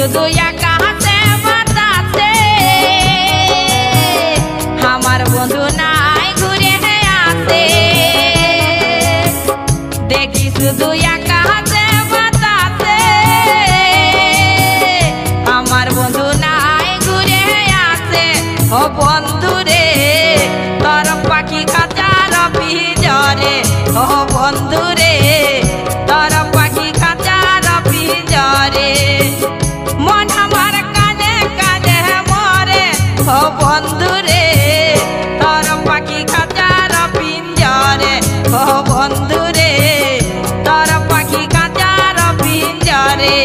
শুধু একা হাতে বাতাসে আমার বন্ধু নাই ঘুরে আসে দেখি শুধু একা হাতে বাতাসে আমার বন্ধু নাই ঘুরে আসে ও বন্ধু রে তোর পাখি খাঁচার পিঞ্জরে ও বন্ধু রে তোর পাখি খাঁচার পিঞ্জরে মন আমার কাঁদে কাঁদে মরে ও বন্ধু রে তোর পাখি খাঁচার পিঞ্জরে ও বন্ধু রে তোর পাখি খাঁচার পিঞ্জরে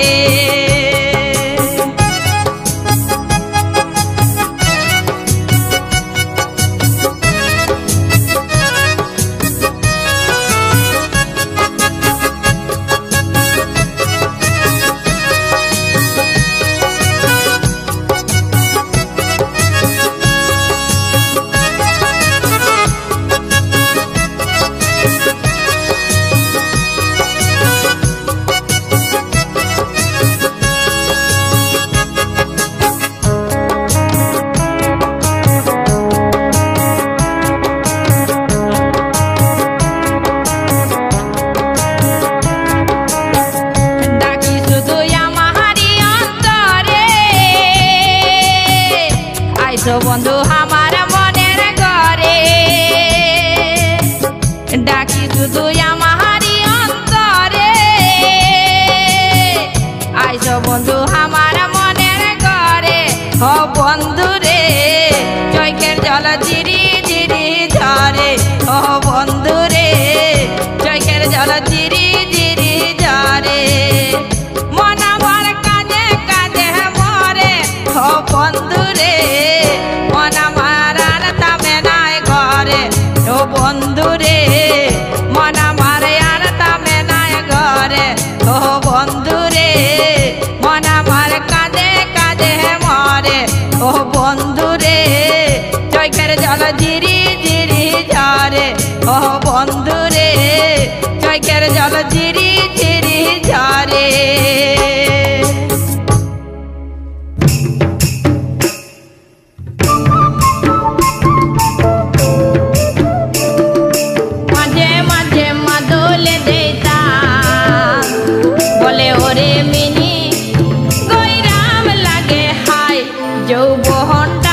বন্ধু আমার মনের ঘরে ডাকি শুধু আমারই অন্তরে আইসো বন্ধু আমার মনের ঘরে ও বন্ধু রে চৈখের জল ঝিরি ঝিরি ঝরে ও বন্ধু রে চৈখের জল ঝিরি ঝিরি ঝরে মন আমার কাঁদে কাঁদে মরে ও বন্ধু রে বন্ধু রে মন আমার আর তামে নাই ঘরে ও বন্ধু রে মন আমার কাঁদে কাঁদে মরে ও বন্ধু রে চৈখের জল ঝিরি ঝিরি ঝরে ও বন্ধু রে চৈখের জল ঝিরি ঝিরি ঝরে যৌবনটা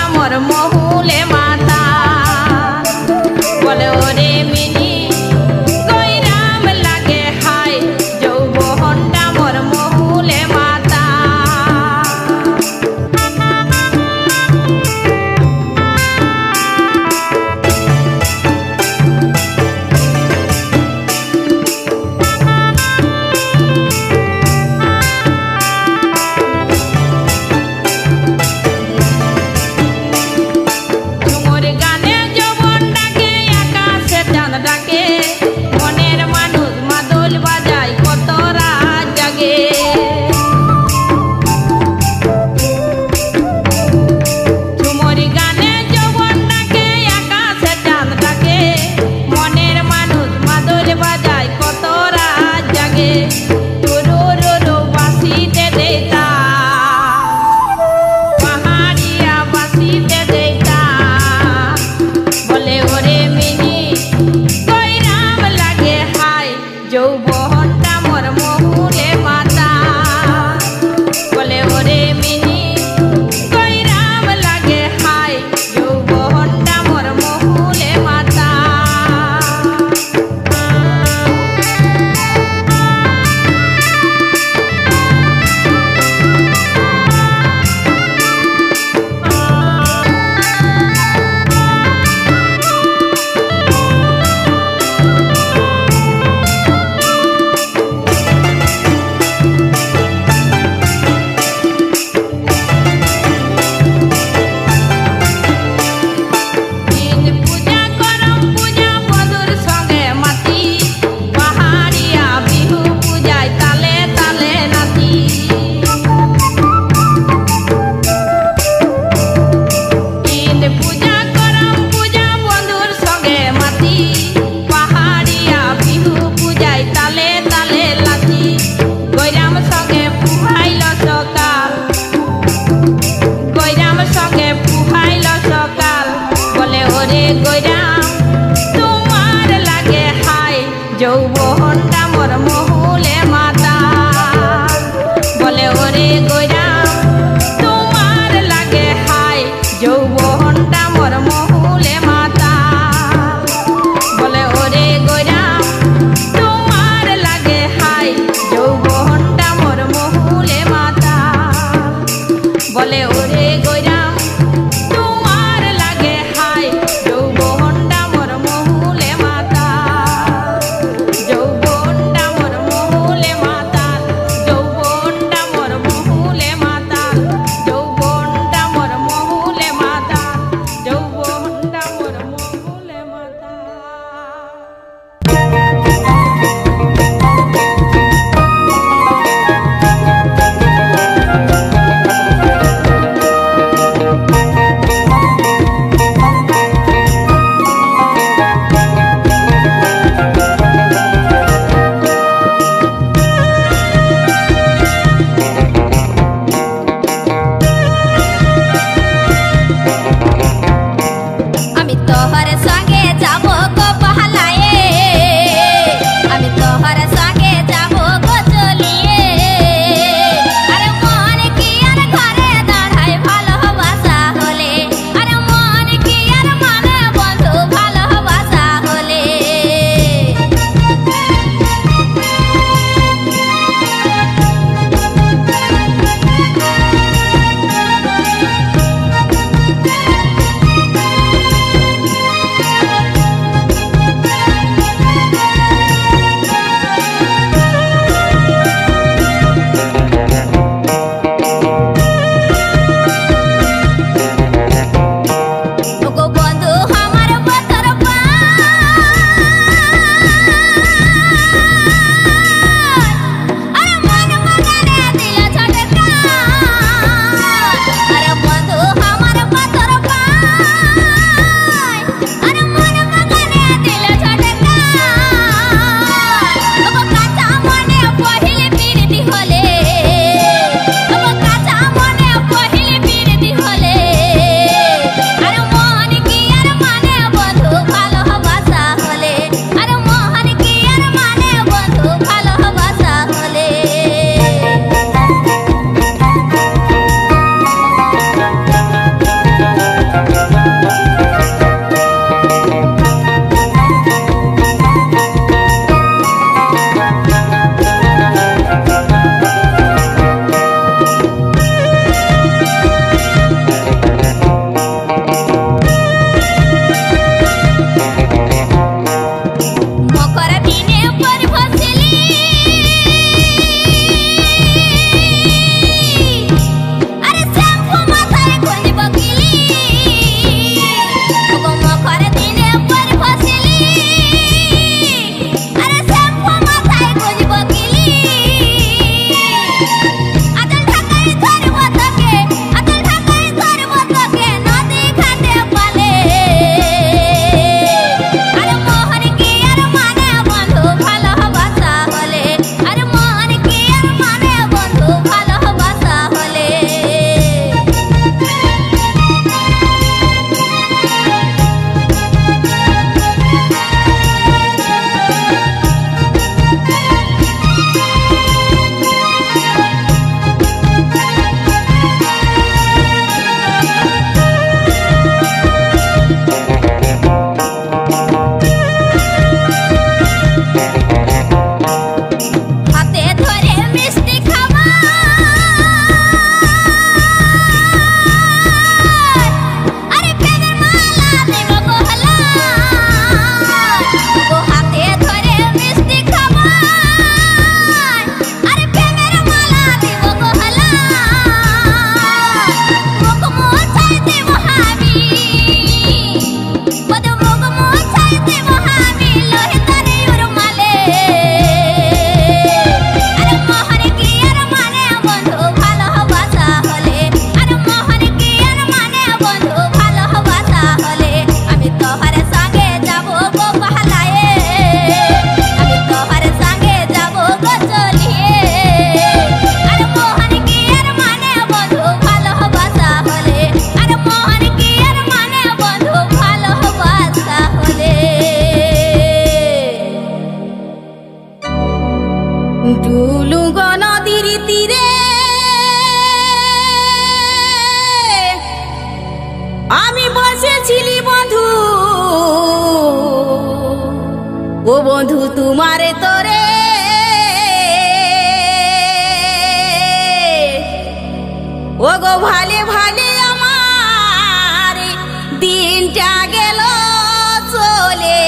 ওগো ভালে ভালে আমার দিনটা গেল চলে,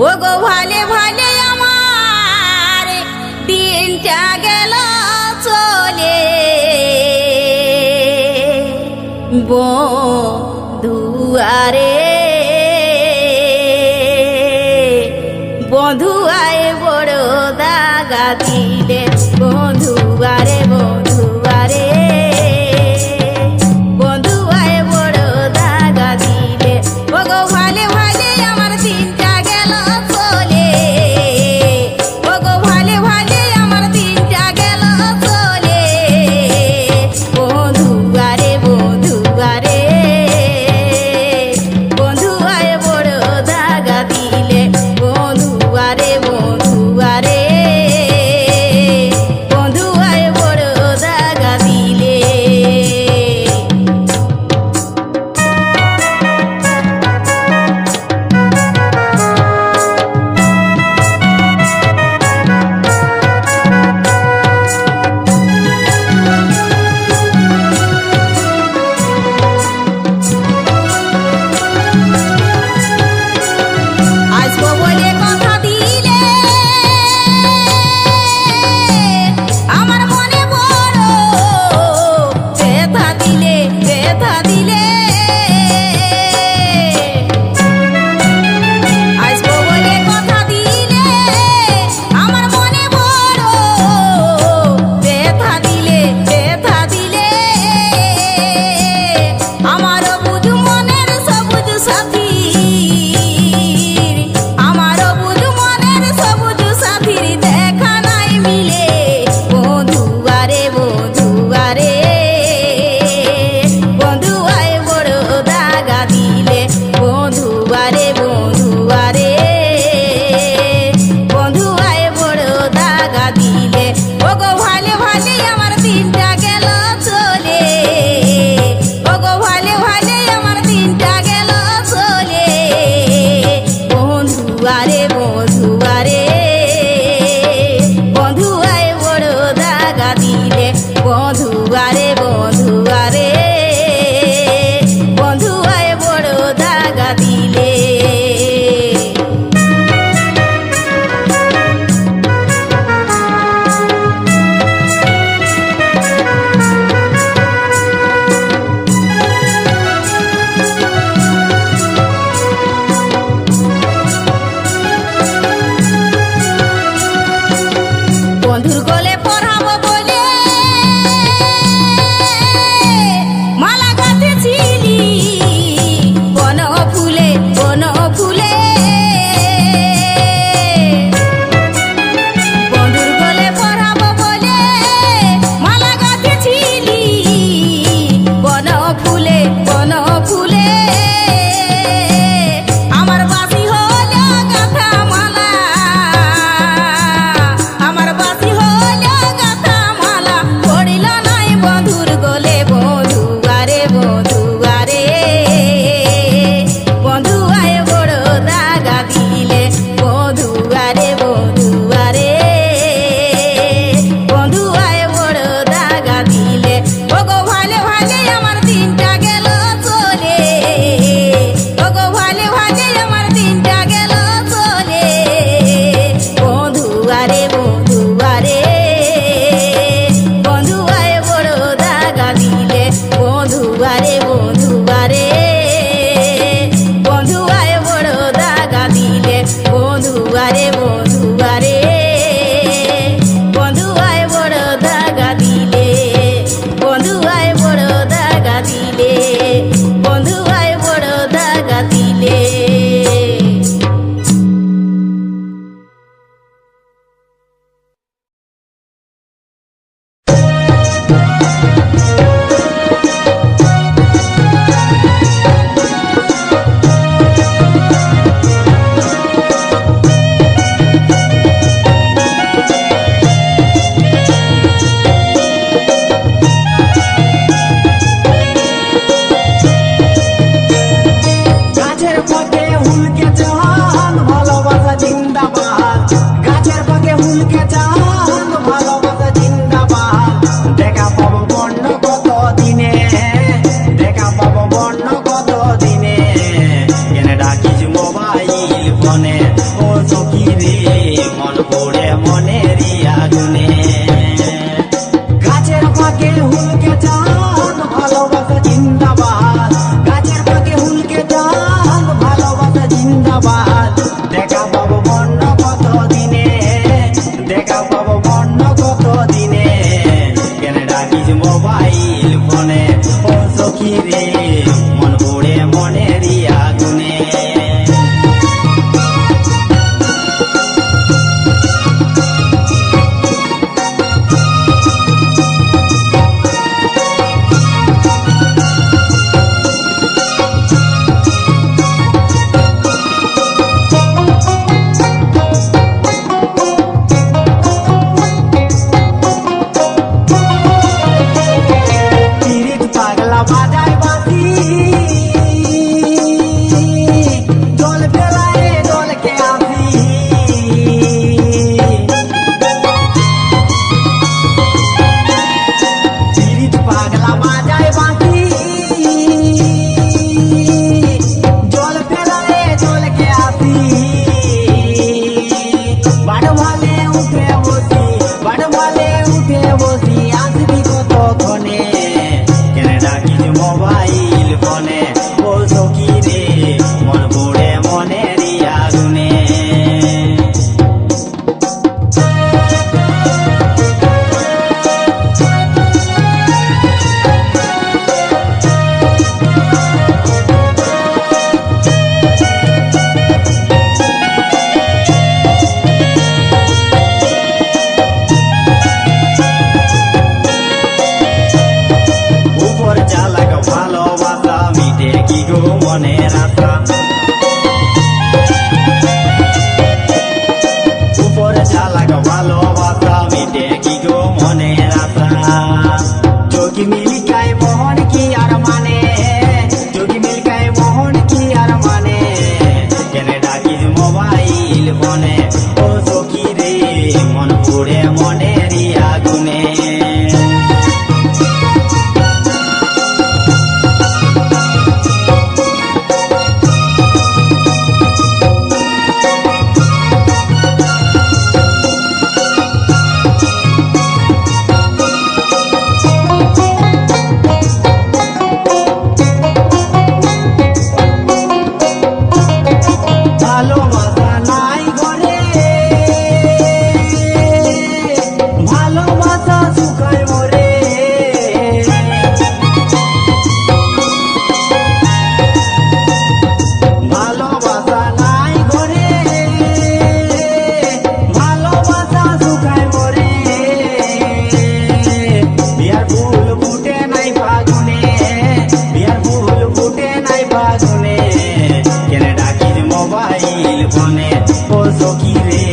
ওগো ভালে ভালে আমার দিনটা গেল চলে। বন্ধুয়ারে বন্ধুয়ায় বড় দাগা দিলে, বন্ধুয়ারে বন্ধুয়ারে বন্ধুয়ায় বড় দাগা দিলে। ওগো ভালে ভালে আমার দিনটা গেল চলে, ওগো ভালে ভালে আমার দিনটা গেল চলে। বন্ধুয়ারে বন্ধুয়ারে মনের আশা উপরে চালাক ভালোবাসা মিটে কি গো মনের আশা যোগী মিলিকায় মোহন কি আর মানে যোগী মিলিকায় মোহন কি আর মানে কেনে ডাকিস মোবাইল বনে ও সখী রে মন পুড়ে মনেরই আগুনে ভালোবাসা নাই ঘরে ভালোবাসা সুখায় মরে ভালোবাসা নাই ঘরে ভালোবাসা সুখায় মরে বিয়ার ফুল ফুটে নাই ফাগুনে বিয়ার ফুল ফুটে নাই ফাগুনে কেনে ডাকিস মোবাইল ফোনে ও সখী রে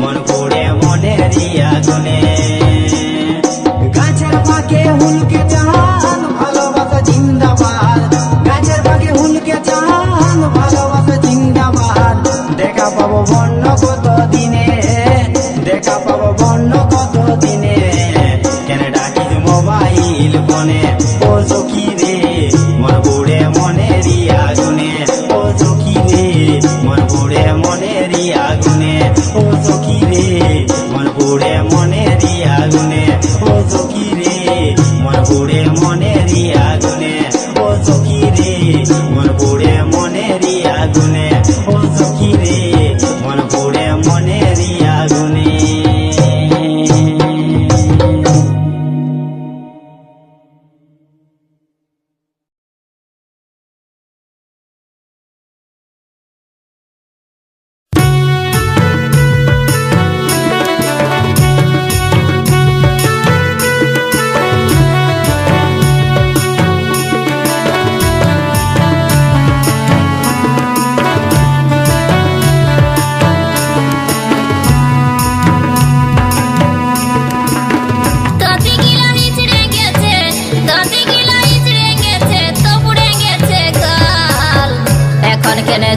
মন পড়ে মনেরই আগুনে গাছের পাকে হুলকে চান ভালোবাসা জিন্দাবাদ গাছের পাকে হুলকে চান ভালোবাসা জিন্দাবাদ দেখা পাবো বন্য কত দিনে দেখা পাবো বন্য কত দিনে কেনে ডাকিস মোবাইল ফোনে ও সখী রে মন পড়ে মনেরই আগুনে ও সখী রে মন পড়ে মনেরই আগুনে ও সখী রে মন পড়ে মনেরই আগুনে ও সখী রে মন পড়ে মনেরই আগুনে ও সখী রে মন পড়ে মনেরই আগুনে ও সখী রে মন পড়ে মনেরই আগুনে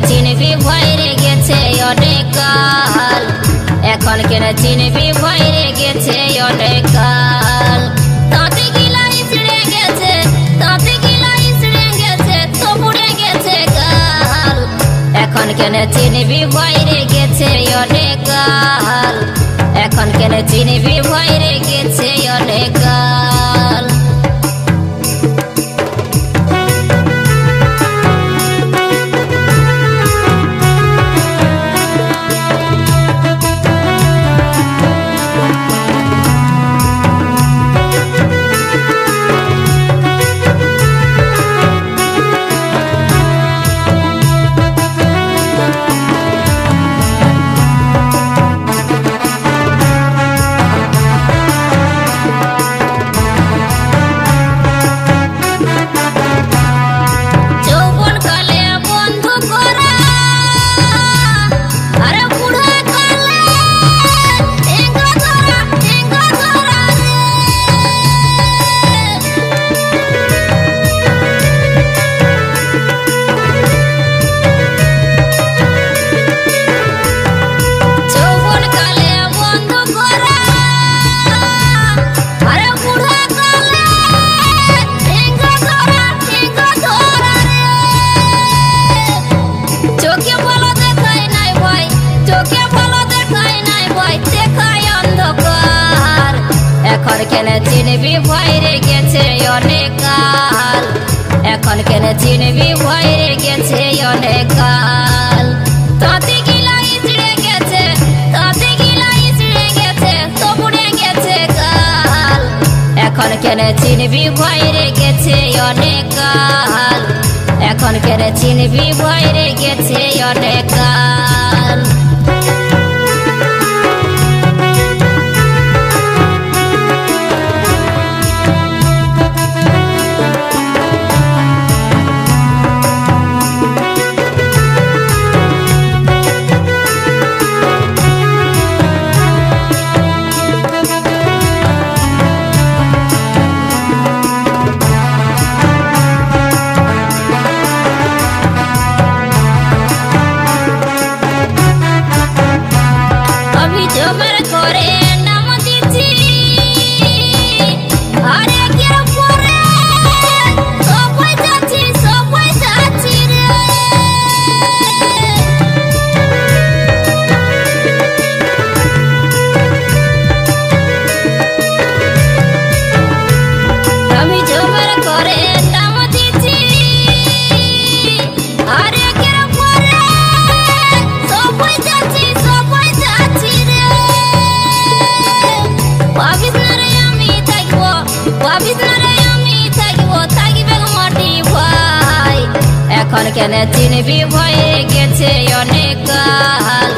চিনবি ভয়রে গেছে অনেক কাল এখন কেন চিনবি ভয়রে গেছে অনেক কাল তাতে গিলা ইসড়ে গেছে তাতে গিলা ইসড়ে গেছে তো পুড়ে গেছে কাল এখন কেন চিনবি ভয়রে গেছে অনেক কাল এখন কেন চিনবি ভয়রে গেছে অনেক কাল কেন চিনবি ভয়রে গেছে অনেক কাল এখন কেন চিনবি ভয়রে গেছে অনেক কাল তাতে গিলা ইসড়ে গেছে তাতে গিলা ইসড়ে গেছে তো পুড়ে গেছে কাল এখন কেন চিনবি ভয়রে গেছে অনেক কাল এখন কেন চিনবি ভয়রে গেছে অনেক কাল আরে কেরা পরে সবাই যাচ্ছি রে ভাবিস না রে আমি থাকবো থাকিবে মাটি ভাই এখন কেন চিনবি ভয়ে গেছে অনেক কাল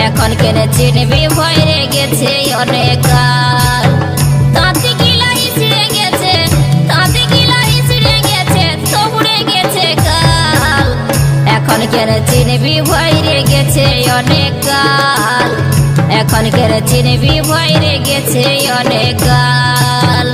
এখন কেন চিনবি ভয়ে গেছে অনেক কাল তাঁতি গিলা ইসড়ে গেছে সবুড়ে গেছে কাল এখন কেন চিনবি ভয়ে গেছে অনেক কাল এখন কেন চিনবি ভয়ে গেছে অনেক কাল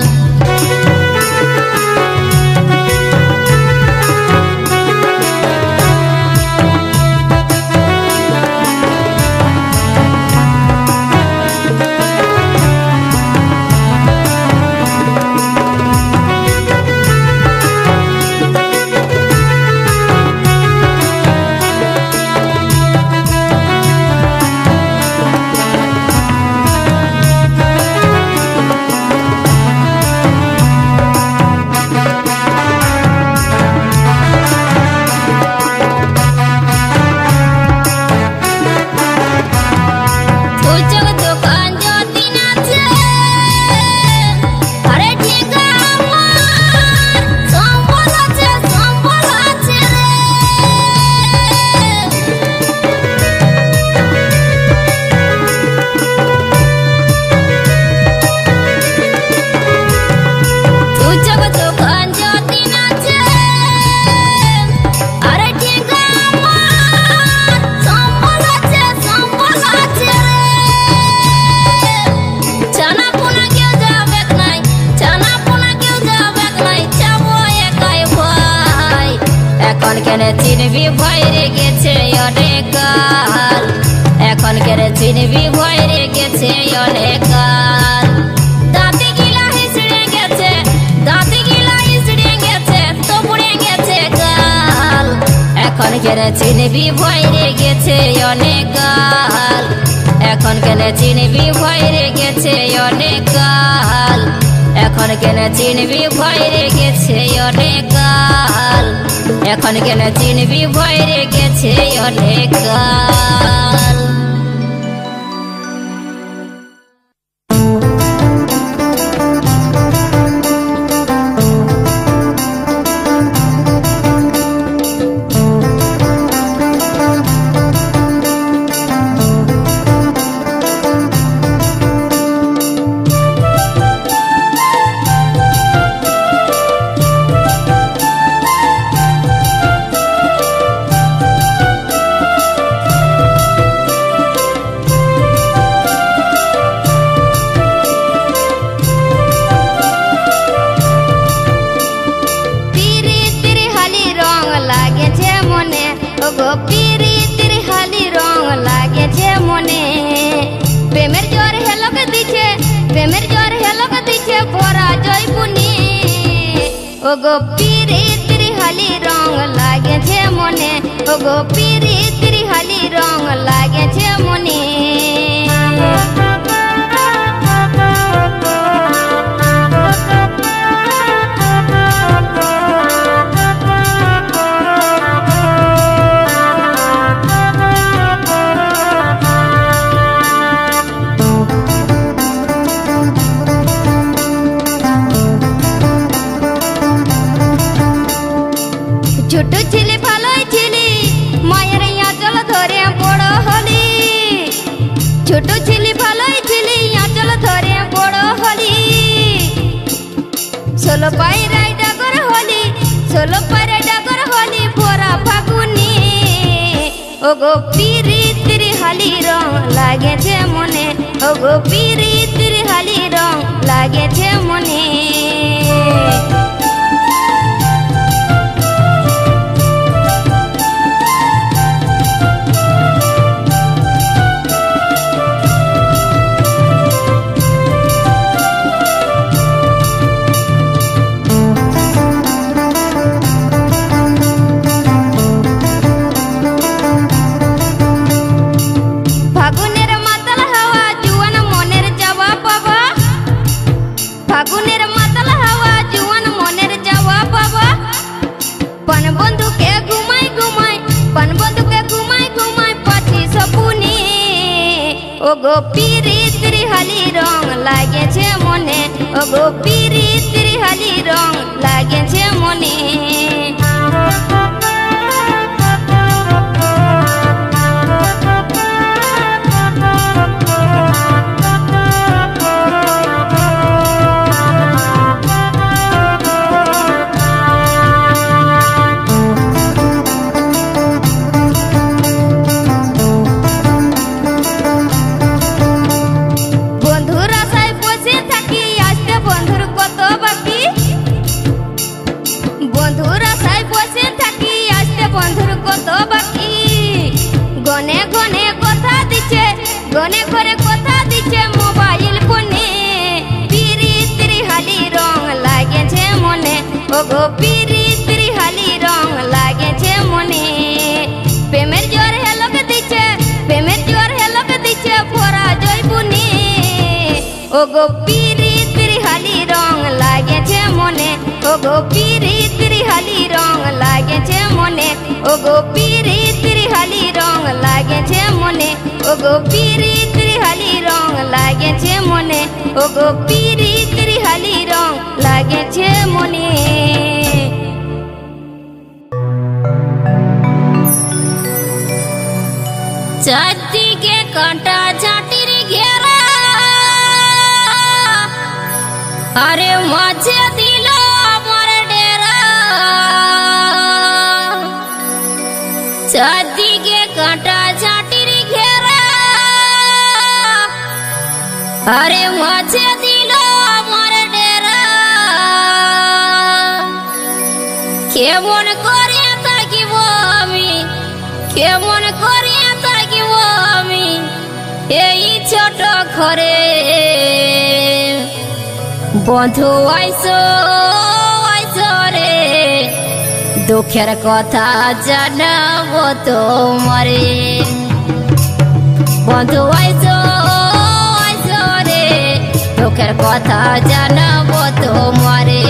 চিনবি ভয়ে গেছে অনেক কাল এখন কেন চিনবি ভয়ে গেছে অনেক কাল দাঁতে গিলা হিসড়ে গেছে তবুড়ে গেছে কাল এখন কেন চিনবি ভয়ে গেছে অনেক কাল এখন কেন চিনবি ভয়ে গেছে অনেক কাল এখন কেন চিনবি ভয়ে গেছে অনেক কাল এখন কেন চিনবি ভয়ে গেছে অনেক কাল ওগো পিরিতির হালি রং লাগেছে মনে ওগো পিরিতির হালি রং লাগেছে মনে ছোট ছেলে ভালোই ছিলি মায়ের আঁচল ধরে বড় হলি ছোট ছেলে ভালোই ছিলি আঁচল ধরে বড় হলি 16 পায়রায় ডাগর হলি 16 পায়রায় ডাগর হলি ভরা ফাগুনি ওগো পিরিতির হালি রং লাগেছে মনে ওগো পিরিতির হালি রং লাগেছে মনে ফাগুনের মাতাল হাওয়া জুয়ান মনের যাওয়া পাবা ফাগুনের মাতাল হাওয়া জুয়ান ও গো পিরিতির হালি রং লাগেছে মনে, ও গো পিরিতির হালি রং লাগেছে মনে। গনে করে কথা দিচ্ছে মোবাইল ফোনে, পিরিতির হালি রং লাগেছে মনে, ও গো পিরিতির হালি রং লাগেছে মনে। প্রেমের জ্বর হেলকে দিচ্ছে, প্রেমের জ্বর হেলকে দিচ্ছে ভরা জয়পুনি, ও গো পিরিতির হালি রং লাগেছে মনে, ও গো পিরিতির হালি রং লাগেছে মনে, ও গো পিরিতির হালি রং লাগেছে মনে, ও গো পিরিতির হালি রং লাগেছে মনে, ও গো পিরিতির হালি রং লাগেছে মনে। চারদিকে কাঁটা ঝাঁটির ঘেরা, আরে মাঝে দিল আমার ডেরা। চারদিকে কাঁটা ঝাঁটির ঘেরা, আরে মাঝে দিল আমার ডেরা। কেমন করে থাকিব আমি, কেমন করে থাকিব আমি এই ছোট ঘরে। বন্ধু আইসো আইসো রে, দুঃখের কথা জানাবো তোমারে। বন্ধু আইসো আইসো রে, দুঃখের কথা জানাবো তোমারে।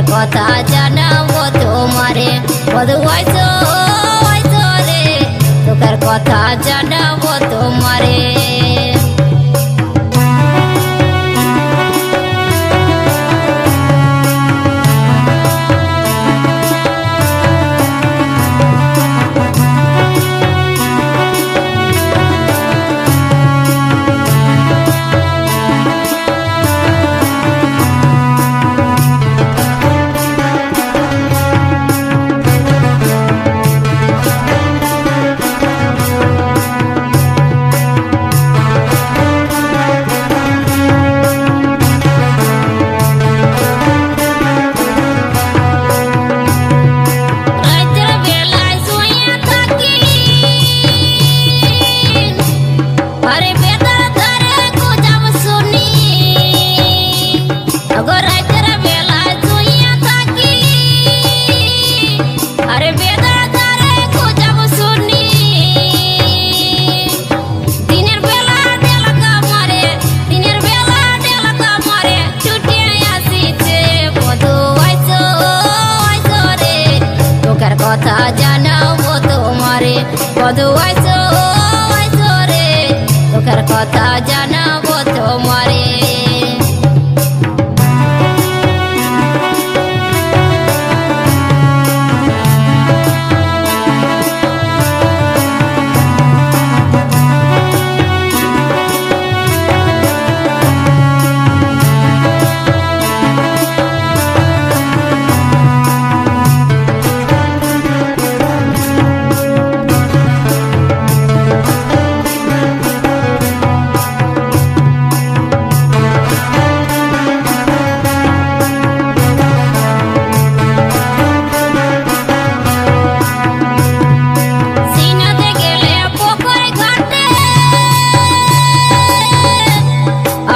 কথা জানাবো তোমারে, বধু আইসো আইসো রে, তোকার কথা জানাবো তোমারে। কথা জানাবো তোমারে, বধু আইসো আইসো রে, তোকার কথা জানাবো তোমারে।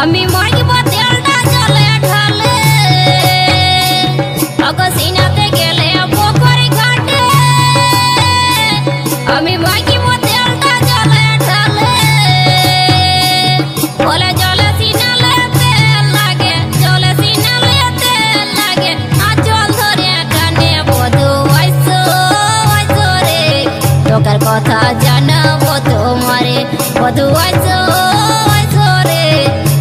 আমি মাইব তেলটা জলে ঢালে ওগো সিনাতে গেলে পুকুরি ঘাটে আমি মাইব তেলটা জলে ঢালে বলে জলে সিনালে তেল লাগে জলে সিনালে তেল লাগে আর জল ধরে টানে বধু আইসো আইসো রে তোকার কথা জানাবো তোমারে বধু আইসো আইসো রে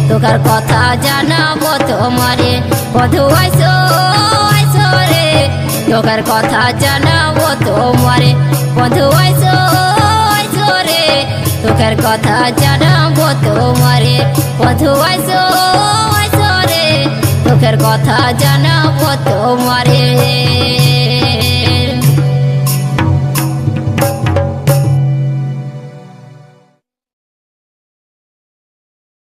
তোকার কথা জানাবো তোমারে বধু আইসো আইসো রে তোকার কথা জানাবো তোমারে বধু আইসো আইসো রে তোকার কথা জানাবো তোমারে বধু আইসো আইসো রে তোকার কথা জানাবো তোমারে